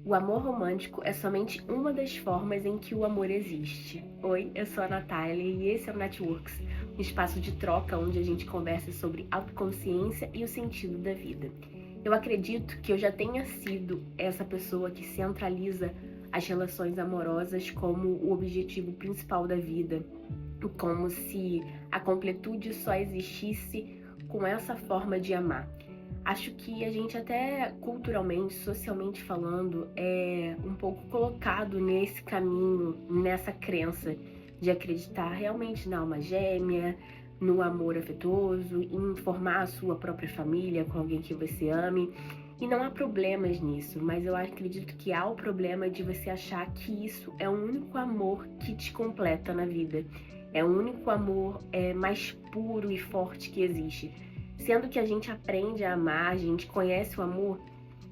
O amor romântico é somente uma das formas em que o amor existe. Oi, eu sou a Natália e esse é o Networks, um espaço de troca onde a gente conversa sobre autoconsciência e o sentido da vida. Eu acredito que eu já tenha sido essa pessoa que centraliza as relações amorosas como o objetivo principal da vida, como se a completude só existisse com essa forma de amar. Acho que a gente até culturalmente, socialmente falando, é um pouco colocado nesse caminho, nessa crença de acreditar realmente na alma gêmea, no amor afetuoso, em formar a sua própria família com alguém que você ame. E não há problemas nisso, mas eu acredito que há o problema de você achar que isso é o único amor que te completa na vida. É o único amor mais puro e forte que existe. Sendo que a gente aprende a amar, a gente conhece o amor,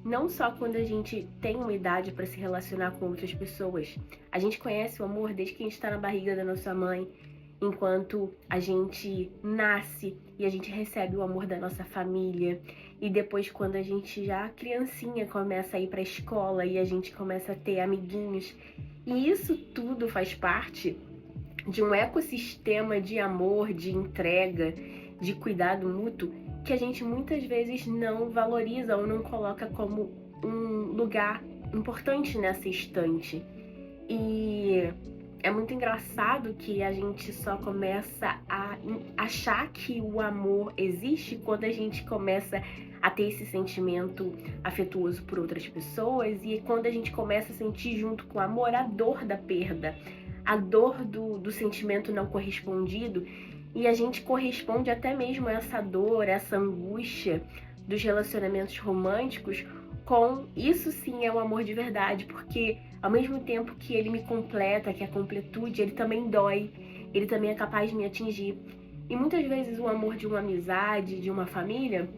não só quando a gente tem uma idade para se relacionar com outras pessoas. A gente conhece o amor desde que a gente está na barriga da nossa mãe, enquanto a gente nasce e a gente recebe o amor da nossa família. E depois, quando a gente já criancinha começa a ir para a escola e a gente começa a ter amiguinhos. E isso tudo faz parte de um ecossistema de amor, de entrega, de cuidado mútuo, que a gente muitas vezes não valoriza ou não coloca como um lugar importante nessa estante. E é muito engraçado que a gente só começa a achar que o amor existe quando a gente começa a ter esse sentimento afetuoso por outras pessoas e quando a gente começa a sentir junto com o amor a dor da perda, a dor do sentimento não correspondido, e a gente corresponde até mesmo a essa dor, essa angústia dos relacionamentos românticos com isso sim é o amor de verdade, porque ao mesmo tempo que ele me completa, que a completude, ele também dói, ele também é capaz de me atingir. E muitas vezes o amor de uma amizade, de uma família,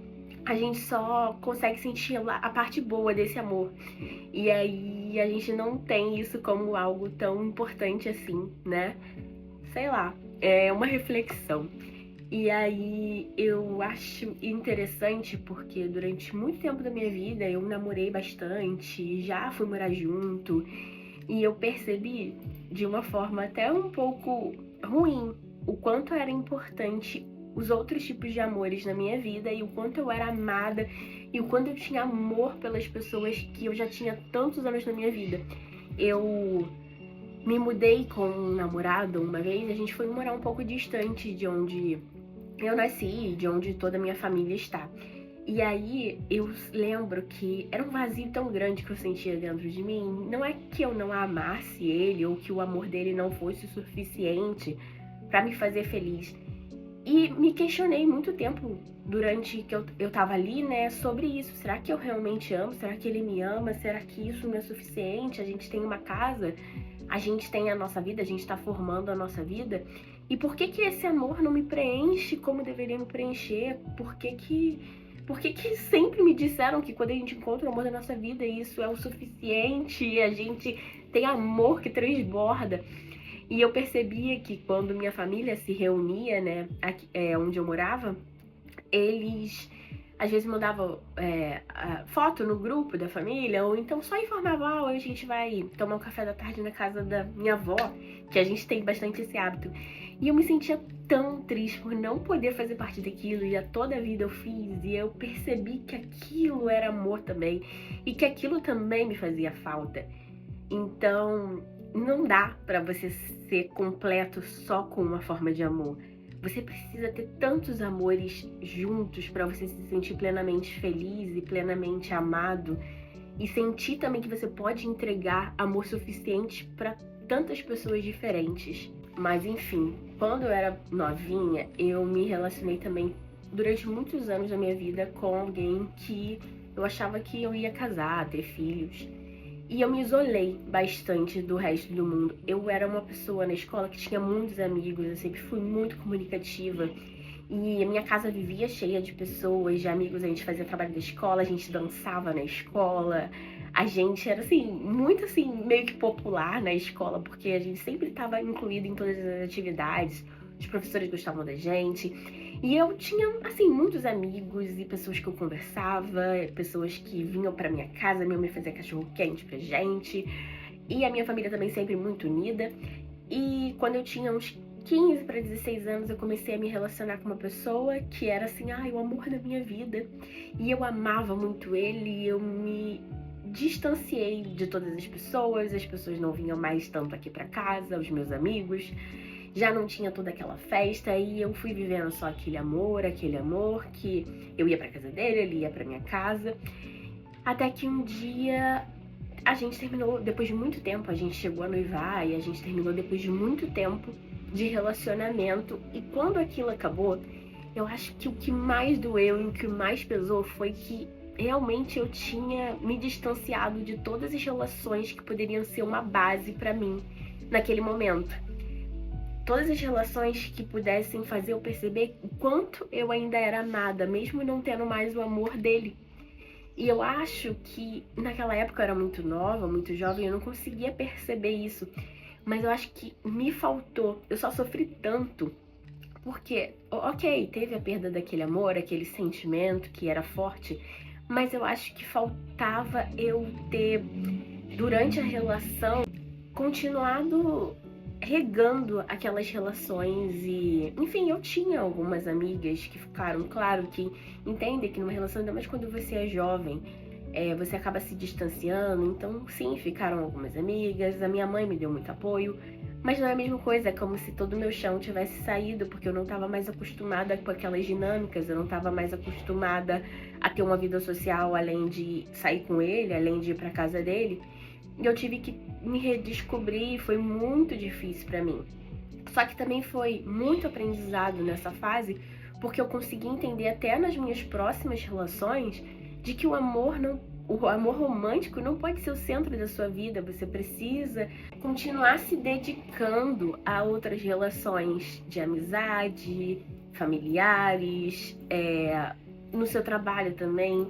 a gente só consegue sentir a parte boa desse amor. E aí a gente não tem isso como algo tão importante assim, né? Sei lá, é uma reflexão. E aí eu acho interessante porque durante muito tempo da minha vida eu namorei bastante, já fui morar junto, e eu percebi de uma forma até um pouco ruim o quanto era importante os outros tipos de amores na minha vida e o quanto eu era amada e o quanto eu tinha amor pelas pessoas que eu já tinha tantos anos na minha vida. Eu me mudei com um namorado uma vez, a gente foi morar um pouco distante de onde eu nasci, de onde toda a minha família está. E aí eu lembro que era um vazio tão grande que eu sentia dentro de mim. Não é que eu não amasse ele ou que o amor dele não fosse o suficiente para me fazer feliz. E me questionei muito tempo durante que eu tava ali, né, sobre isso. Será que eu realmente amo? Será que ele me ama? Será que isso não é suficiente? A gente tem uma casa, a gente tem a nossa vida, a gente tá formando a nossa vida. E por que esse amor não me preenche como deveria me preencher? Por que sempre me disseram que quando a gente encontra o amor da nossa vida, isso é o suficiente e a gente tem amor que transborda? E eu percebia que quando minha família se reunia, né, aqui, onde eu morava, eles às vezes mandavam foto no grupo da família, ou então só informavam, hoje a gente vai tomar um café da tarde na casa da minha avó, que a gente tem bastante esse hábito. E eu me sentia tão triste por não poder fazer parte daquilo, e a toda a vida eu fiz, e eu percebi que aquilo era amor também, e que aquilo também me fazia falta. Então, não dá pra você ser completo só com uma forma de amor. Você precisa ter tantos amores juntos para você se sentir plenamente feliz e plenamente amado e sentir também que você pode entregar amor suficiente para tantas pessoas diferentes. Mas enfim, quando eu era novinha, eu me relacionei também durante muitos anos da minha vida com alguém que eu achava que eu ia casar, ter filhos. E eu me isolei bastante do resto do mundo. Eu era uma pessoa na escola que tinha muitos amigos, eu sempre fui muito comunicativa. E a minha casa vivia cheia de pessoas, de amigos, a gente fazia trabalho da escola, a gente dançava na escola. A gente era, assim, muito, assim, meio que popular na escola, porque a gente sempre estava incluído em todas as atividades. os professores gostavam da gente. E eu tinha, assim, muitos amigos e pessoas que eu conversava, pessoas que vinham pra minha casa, minha mãe fazia cachorro-quente pra gente. E a minha família também sempre muito unida. E quando eu tinha uns 15 para 16 anos, eu comecei a me relacionar com uma pessoa que era assim, o amor da minha vida. E eu amava muito ele, e eu me distanciei de todas as pessoas não vinham mais tanto aqui pra casa, os meus amigos. Já não tinha toda aquela festa e eu fui vivendo só aquele amor que eu ia pra casa dele, ele ia pra minha casa. Até que um dia a gente terminou, depois de muito tempo, a gente chegou a noivar e a gente terminou depois de muito tempo de relacionamento. E quando aquilo acabou, eu acho que o que mais doeu e o que mais pesou foi que realmente eu tinha me distanciado de todas as relações que poderiam ser uma base pra mim naquele momento. Todas as relações que pudessem fazer eu perceber o quanto eu ainda era amada, mesmo não tendo mais o amor dele. E eu acho que naquela época eu era muito nova, muito jovem, eu não conseguia perceber isso. Mas eu acho que me faltou. Eu só sofri tanto porque, ok, teve a perda daquele amor, aquele sentimento que era forte, mas eu acho que faltava eu ter, durante a relação, continuado regando aquelas relações e, enfim, eu tinha algumas amigas que ficaram, claro que entendem que numa relação, ainda mais quando você é jovem, você acaba se distanciando, então sim, ficaram algumas amigas, a minha mãe me deu muito apoio, mas não é a mesma coisa, é como se todo o meu chão tivesse saído, porque eu não estava mais acostumada com aquelas dinâmicas, eu não estava mais acostumada a ter uma vida social além de sair com ele, além de ir pra casa dele. E eu tive que me redescobrir e foi muito difícil pra mim. Só que também foi muito aprendizado nessa fase, porque eu consegui entender até nas minhas próximas relações de que o amor romântico não pode ser o centro da sua vida. Você precisa continuar se dedicando a outras relações de amizade, familiares, no seu trabalho também.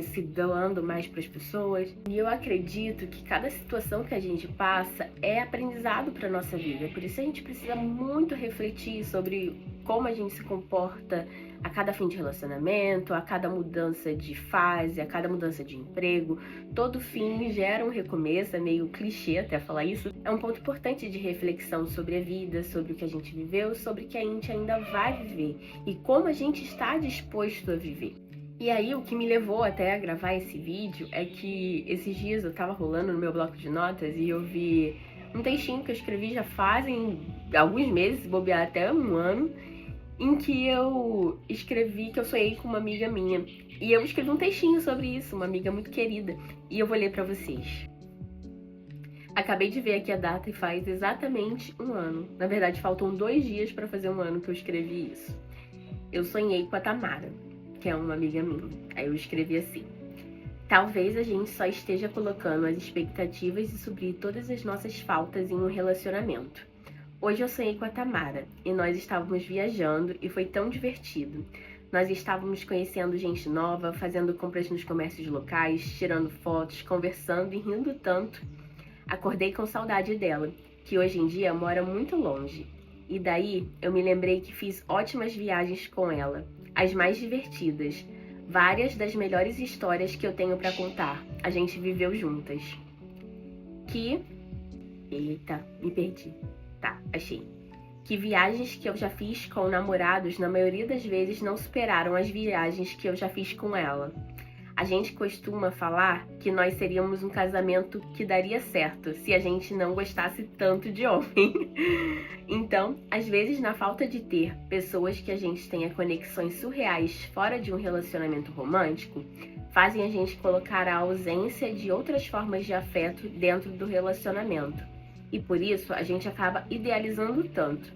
Se doando mais para as pessoas. E eu acredito que cada situação que a gente passa é aprendizado para nossa vida. Por isso a gente precisa muito refletir sobre como a gente se comporta a cada fim de relacionamento, a cada mudança de fase, a cada mudança de emprego. Todo fim gera um recomeço, é meio clichê até falar isso. É um ponto importante de reflexão sobre a vida, sobre o que a gente viveu, sobre o que a gente ainda vai viver e como a gente está disposto a viver. E aí, o que me levou até a gravar esse vídeo é que esses dias eu tava rolando no meu bloco de notas e eu vi um textinho que eu escrevi já fazem alguns meses, se bobear até um ano, em que eu escrevi que eu sonhei com uma amiga minha. E eu escrevi um textinho sobre isso, uma amiga muito querida, e eu vou ler pra vocês. Acabei de ver aqui a data e faz exatamente um ano. Na verdade, faltam 2 dias pra fazer um ano que eu escrevi isso. Eu sonhei com a Tamara, que é uma amiga minha. Aí eu escrevi assim: talvez a gente só esteja colocando as expectativas de suprir todas as nossas faltas em um relacionamento. Hoje eu sonhei com a Tamara e nós estávamos viajando e foi tão divertido. Nós estávamos conhecendo gente nova, fazendo compras nos comércios locais, tirando fotos, conversando e rindo tanto. Acordei com saudade dela, que hoje em dia mora muito longe. E daí eu me lembrei que fiz ótimas viagens com ela, as mais divertidas. Várias das melhores histórias que eu tenho pra contar, a gente viveu juntas. Eita, me perdi. Tá, achei. Que viagens que eu já fiz com namorados, na maioria das vezes, não superaram as viagens que eu já fiz com ela. A gente costuma falar que nós seríamos um casamento que daria certo se a gente não gostasse tanto de homem. Então, às vezes, na falta de ter pessoas que a gente tenha conexões surreais fora de um relacionamento romântico, fazem a gente colocar a ausência de outras formas de afeto dentro do relacionamento. E por isso, a gente acaba idealizando tanto.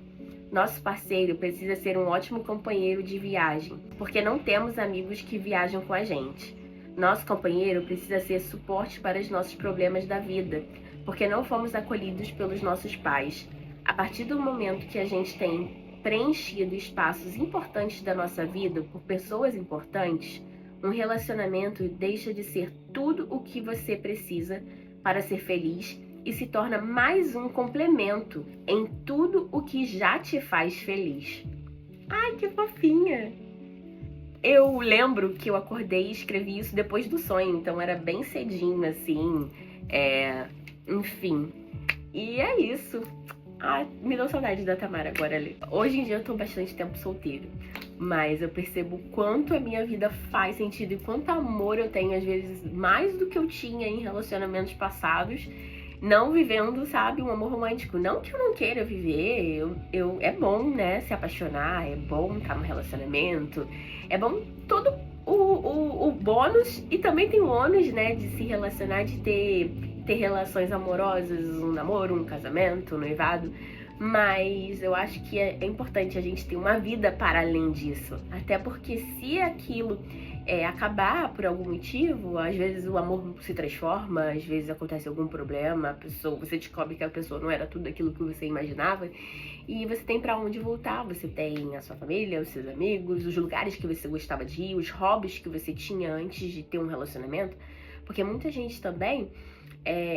Nosso parceiro precisa ser um ótimo companheiro de viagem, porque não temos amigos que viajam com a gente. Nosso companheiro precisa ser suporte para os nossos problemas da vida, porque não fomos acolhidos pelos nossos pais. A partir do momento que a gente tem preenchido espaços importantes da nossa vida por pessoas importantes, um relacionamento deixa de ser tudo o que você precisa para ser feliz e se torna mais um complemento em tudo o que já te faz feliz. Ai, que fofinha! Eu lembro que eu acordei e escrevi isso depois do sonho, então era bem cedinho, assim, enfim. E é isso. Ah, me deu saudade da Tamara agora ali. Hoje em dia eu tô bastante tempo solteiro, mas eu percebo quanto a minha vida faz sentido e quanto amor eu tenho, às vezes, mais do que eu tinha em relacionamentos passados, não vivendo, sabe, um amor romântico. Não que eu não queira viver, é bom, né, se apaixonar, é bom estar no relacionamento, é bom todo o bônus e também tem o ônus, né, de se relacionar, de ter relações amorosas, um namoro, um casamento, um noivado. Mas eu acho que é importante a gente ter uma vida para além disso. Até porque se aquilo acabar por algum motivo, às vezes o amor se transforma, às vezes acontece algum problema, você descobre que a pessoa não era tudo aquilo que você imaginava, e você tem para onde voltar, você tem a sua família, os seus amigos, os lugares que você gostava de ir, os hobbies que você tinha antes de ter um relacionamento, porque muita gente também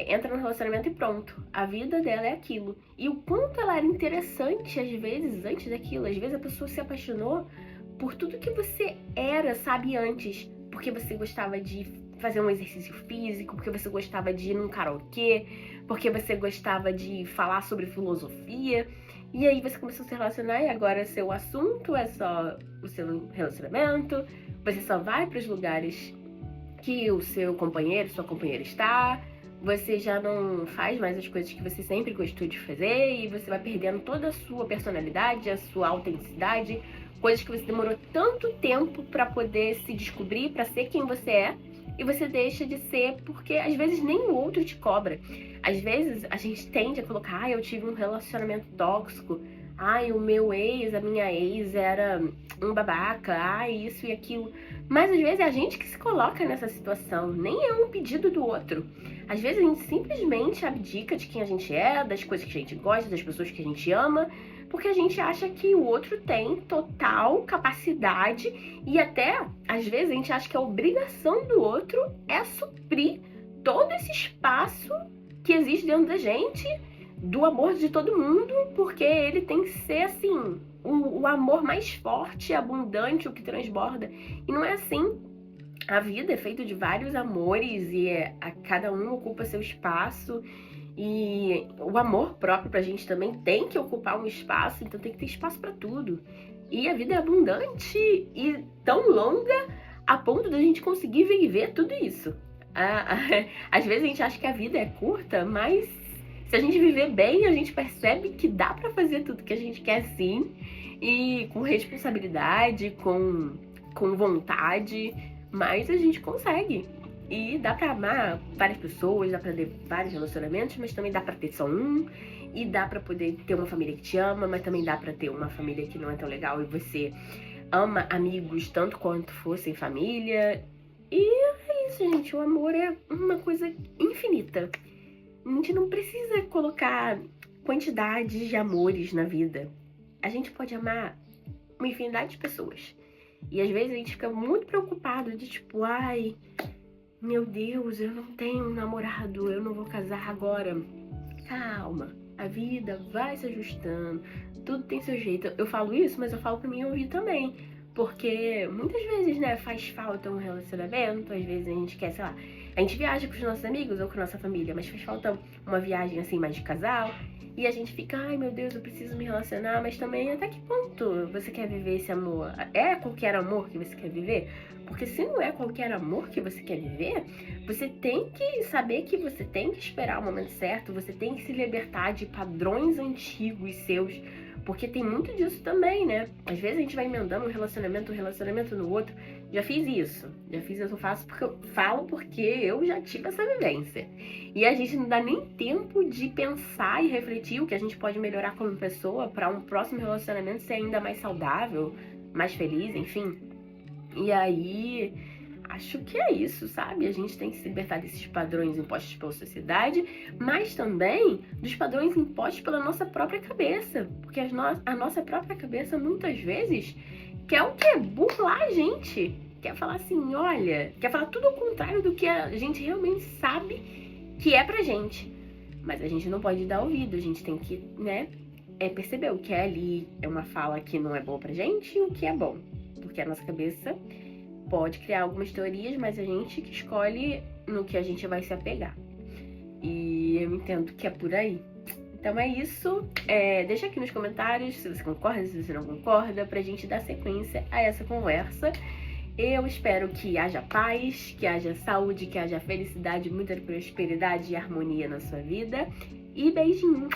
entra no relacionamento e pronto, a vida dela é aquilo. E o quanto ela era interessante, às vezes, antes daquilo. Às vezes a pessoa se apaixonou por tudo que você era, sabe, antes. Porque você gostava de fazer um exercício físico, porque você gostava de ir num karaokê, porque você gostava de falar sobre filosofia. E aí você começou a se relacionar e agora seu assunto é só o seu relacionamento. Você só vai para os lugares que o seu companheiro, sua companheira está. Você já não faz mais as coisas que você sempre gostou de fazer e você vai perdendo toda a sua personalidade, a sua autenticidade, coisas que você demorou tanto tempo para poder se descobrir, para ser quem você é, e você deixa de ser porque às vezes nem o outro te cobra. Às vezes a gente tende a colocar, eu tive um relacionamento tóxico, o meu ex, a minha ex era um babaca, isso e aquilo. Mas às vezes é a gente que se coloca nessa situação, nem é um pedido do outro. Às vezes a gente simplesmente abdica de quem a gente é, das coisas que a gente gosta, das pessoas que a gente ama, porque a gente acha que o outro tem total capacidade e até, às vezes, a gente acha que a obrigação do outro é suprir todo esse espaço que existe dentro da gente, do amor de todo mundo, porque ele tem que ser, assim, o amor mais forte, abundante, o que transborda. E não é assim. A vida é feita de vários amores e cada um ocupa seu espaço. E o amor próprio pra gente também tem que ocupar um espaço, então tem que ter espaço pra tudo. E a vida é abundante e tão longa a ponto da gente conseguir viver tudo isso. Às vezes a gente acha que a vida é curta, mas se a gente viver bem, a gente percebe que dá pra fazer tudo que a gente quer sim, e com responsabilidade, com vontade, mas a gente consegue. E dá pra amar várias pessoas, dá pra ter vários relacionamentos, mas também dá pra ter só um, e dá pra poder ter uma família que te ama, mas também dá pra ter uma família que não é tão legal e você ama amigos tanto quanto fossem família. E é isso, gente, o amor é uma coisa infinita. A gente não precisa colocar quantidades de amores na vida. A gente pode amar uma infinidade de pessoas. E às vezes a gente fica muito preocupado de tipo, meu Deus, eu não tenho um namorado, eu não vou casar agora. Calma, a vida vai se ajustando, tudo tem seu jeito. Eu falo isso, mas eu falo pra mim ouvir também. Porque muitas vezes, né, faz falta um relacionamento, às vezes a gente quer, sei lá, a gente viaja com os nossos amigos ou com a nossa família, mas faz falta uma viagem assim mais de casal. E a gente fica, meu Deus, eu preciso me relacionar, mas também até que ponto você quer viver esse amor? É qualquer amor que você quer viver? Porque se não é qualquer amor que você quer viver, você tem que saber que você tem que esperar o momento certo, você tem que se libertar de padrões antigos seus, porque tem muito disso também, né? Às vezes a gente vai emendando um relacionamento no outro. Já fiz isso, eu falo porque eu já tive essa vivência. E a gente não dá nem tempo de pensar e refletir o que a gente pode melhorar como pessoa para um próximo relacionamento ser ainda mais saudável, mais feliz, enfim. E aí, acho que é isso, sabe? A gente tem que se libertar desses padrões impostos pela sociedade, mas também dos padrões impostos pela nossa própria cabeça. Porque a nossa própria cabeça, muitas vezes, quer o quê? Burlar a gente. Quer falar assim, olha, quer falar tudo ao contrário do que a gente realmente sabe que é pra gente. Mas a gente não pode dar ouvido, a gente tem que, né, perceber o que é ali é uma fala que não é boa pra gente e o que é bom. Porque a nossa cabeça pode criar algumas teorias, mas a gente que escolhe no que a gente vai se apegar. E eu entendo que é por aí. Então é isso. Deixa aqui nos comentários se você concorda, se você não concorda, pra gente dar sequência a essa conversa. Eu espero que haja paz, que haja saúde, que haja felicidade, muita prosperidade e harmonia na sua vida. E beijinho!